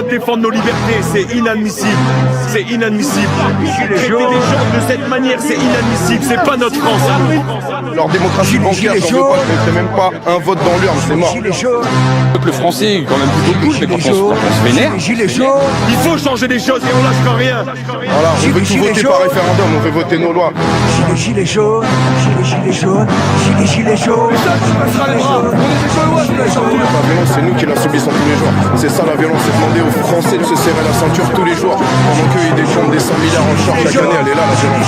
défendre nos libertés, c'est inadmissible. C'est inadmissible. Traiter les gens de cette manière, c'est inadmissible. C'est pas notre France. Leur démocratie bancaire, j'en veux pas, je ne même pas un vote dans l'urne, c'est mort. Le peuple français est quand même plutôt cool, mais quand on se vénère, Il faut changer des choses et on lâchera rien. Voilà, on veut tout voter par référendum, on veut voter nos lois. Gilets jaunes, gilets jaunes, gilets jaunes. La violence, c'est nous qui la subissons tous les jours. C'est ça la violence, c'est demander aux Français de se serrer la ceinture tous les jours. Pendant qu'ils détournent des 100 milliards en short chaque année, elle est là la violence.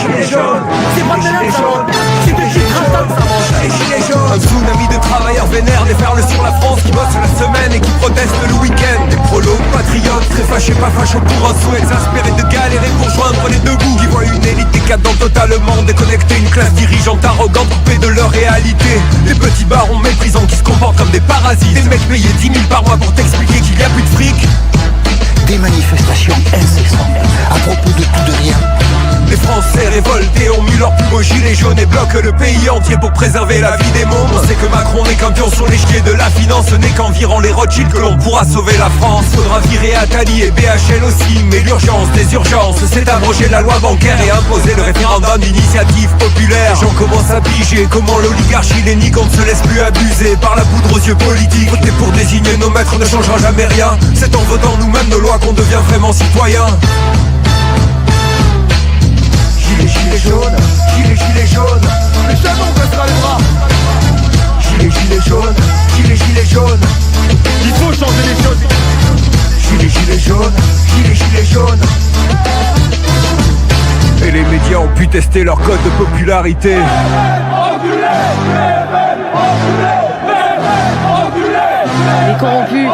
C'est pas de jaune, c'est de gilets jaunes. Un tsunami de travailleurs vénères déferle sur la France qui bosse la semaine et qui proteste le week-end. Des prolos, patriotes, très fâchés, pas fâchés pour un sou, exaspérés de galérer pour joindre les deux bouts. Qui voient une élite décadente totalement déconnectée, une classe dirigeante arrogante coupée de leur réalité. Des petits barons méprisants qui se comportent comme des parasites. Des mecs payés 10 000 par mois pour t'expliquer qu'il y a plus de fric. Des manifestations incessantes à propos de tout de rien. Les Français révoltés ont mis leur plus beau gilet jaune et bloquent le pays entier pour préserver la vie des mômes. On sait que Macron n'est qu'un pion sur l'échiquier de la finance, ce n'est qu'en virant les Rothschild que l'on pourra sauver la France. Faudra virer Attali et BHL aussi, mais l'urgence des urgences, c'est abroger la loi bancaire et imposer le référendum d'initiative populaire. Les gens commencent à piger comment l'oligarchie les nique, on ne se laisse plus abuser par la poudre aux yeux politiques. Voter pour désigner nos maîtres ne changera jamais rien, c'est en votant nous-mêmes nos lois qu'on devient vraiment citoyen. Gilets jaunes, gilets jaunes. Mais jamais on baissera les bras. Gilets jaunes, gilets jaunes. Il faut changer les choses. Gilets jaunes, gilets jaunes. Et les médias ont pu tester leur code de popularité. Les corrompus,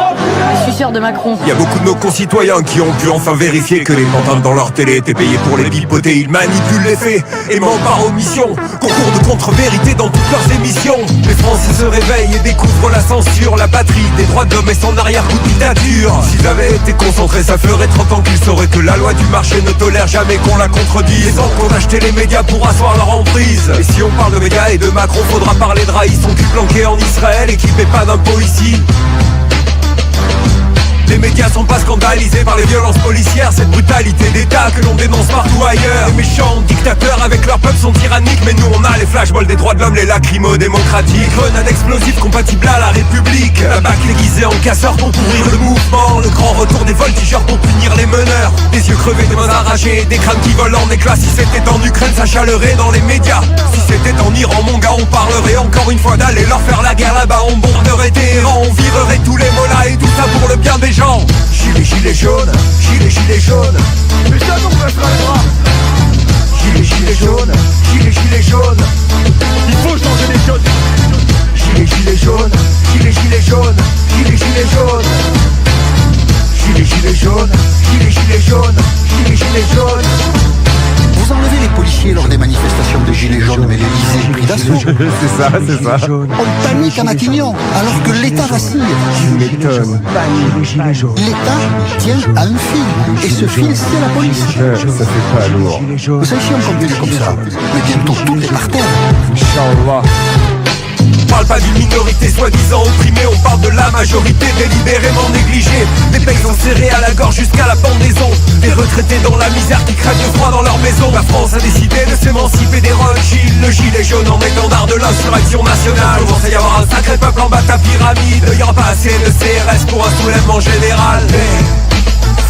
les suceurs de Macron. Il y a beaucoup de nos concitoyens qui ont pu enfin vérifier que les pantins dans leur télé étaient payés pour les pipoter. Ils manipulent les faits et mentent par omission. Concours de contre-vérité dans toutes leurs émissions. Les Français se réveillent et découvrent la censure, la patrie des droits de l'homme et son arrière-coup de dictature. S'ils avaient été concentrés, ça ferait 30 ans qu'ils sauraient que la loi du marché ne tolère jamais qu'on la contredise. Les gens qui ont acheté les médias pour asseoir leur emprise. Et si on parle de médias et de Macron, faudra parler de Raïs, son cul planqué en Israël et qui paie pas d'impôts ici. Les médias sont pas scandalisés par les violences policières, cette brutalité d'État que l'on dénonce partout ailleurs. Les méchants dictateurs avec leur peuple sont tyranniques, mais nous on a les flashballs des droits de l'homme, les lacrymos démocratiques. Grenades explosives compatibles à la République, la BAC aiguisée en casseurs pour pourrir le mouvement. Le grand retour des voltigeurs pour punir les meneurs. Des yeux crevés, des mains arrachées, des crânes qui volent en éclats. Si c'était en Ukraine, ça chalerait dans les médias. Si c'était en Iran, mon gars, on parlerait encore une fois d'aller leur faire la guerre là-bas. On bombarderait Téhéran, on virerait tous les mollahs et tout ça pour le bien des gens. Gilets jaunes, gilets jaunes. Mais jamais on baissera les bras. Gilets jaunes, gilets jaunes. Il faut changer les choses. Gilets jaunes, gilets jaunes, gilets jaunes. Gilets jaunes, gilets jaunes, gilets jaunes. Vous enlevez les policiers lors des manifestations de gilets jaunes, mais l'Élysée est pris d'assaut. C'est ça. On panique à Matignon, alors que l'État vacille. L'État tient à un fil, et ce fil, c'est la police. Ça fait pas lourd. Vous savez, si on continue comme ça, mais bientôt tout est par terre. Inch'Allah. On parle pas d'une minorité soi-disant opprimée, on parle de la majorité délibérément négligée. Des paysans serrés à la gorge jusqu'à la pendaison, des retraités dans la misère qui craignent le froid dans leur maison. La France a décidé de s'émanciper des Rothschild, le gilet jaune en étendard de l'insurrection nationale. Commence à y avoir un sacré peuple en bas de ta pyramide, il y aura pas assez de CRS pour un soulèvement général. Les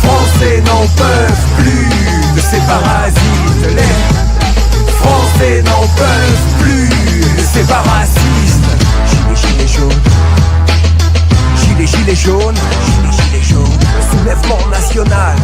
Français n'en peuvent plus de ces parasites. Les Français n'en peuvent plus de ces racistes. Gilets jaunes, gilets jaunes, gilets jaunes, soulèvement national.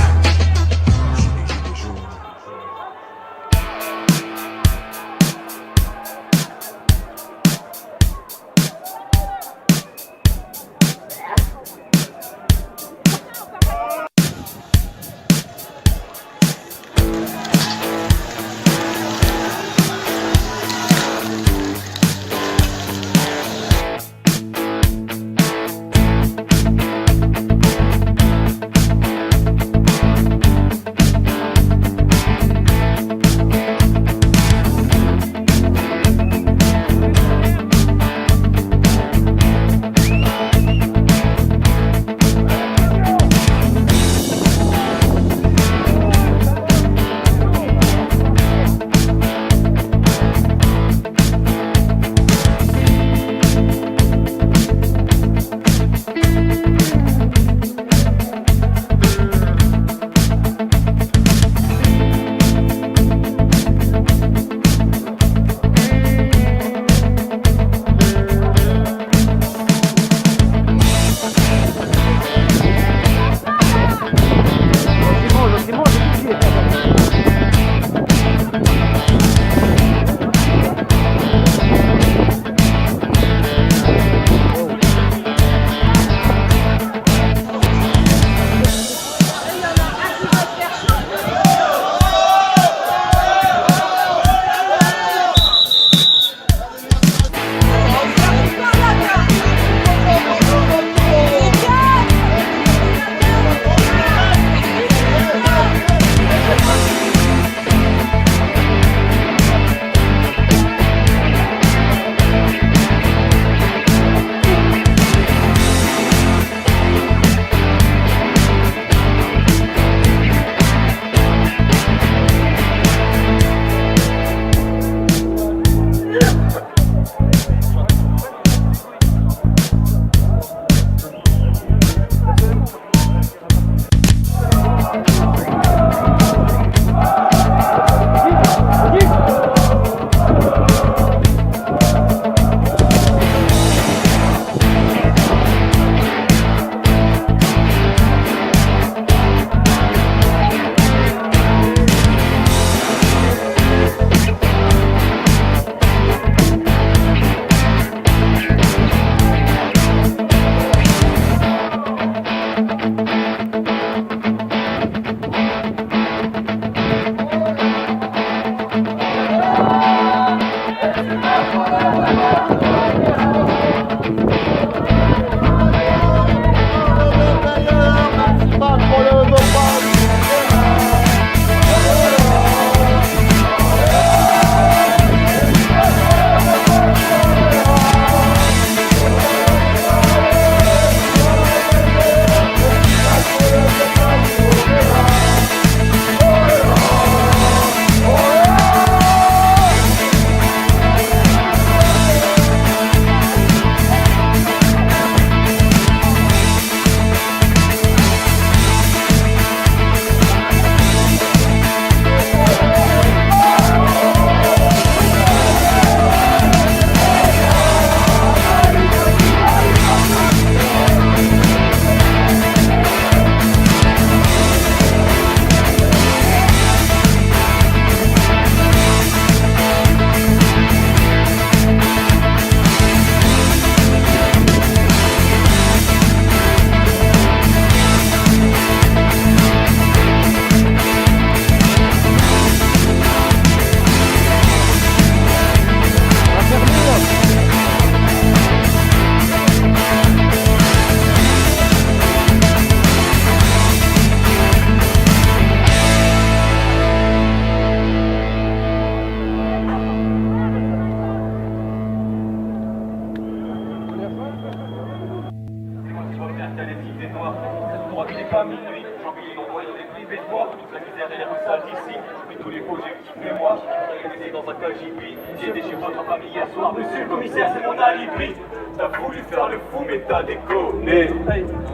ils ont noyé les privés de moi. La misère et les rues sales d'ici. Mais tous les faux j'ai kiffé moi. Réalisé dans un KGB. J'ai déchiré votre famille hier soir. Monsieur le commissaire, c'est mon alibi. T'as voulu faire le fou, mais t'as déconné.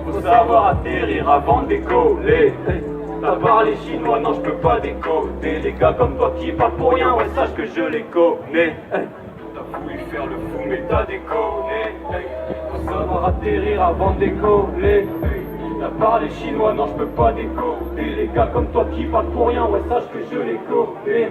Faut savoir atterrir avant de décoller. T'as parlé chinois, non je peux pas décoder. Les gars comme toi qui parlent pour rien, ouais sache que je les connais. T'as voulu faire le fou mais t'as déconné. Faut savoir atterrir avant de décoller. T'as parlé chinois, non je peux pas décoder. Les gars comme toi qui parlent pour rien, ouais sache que je les connais.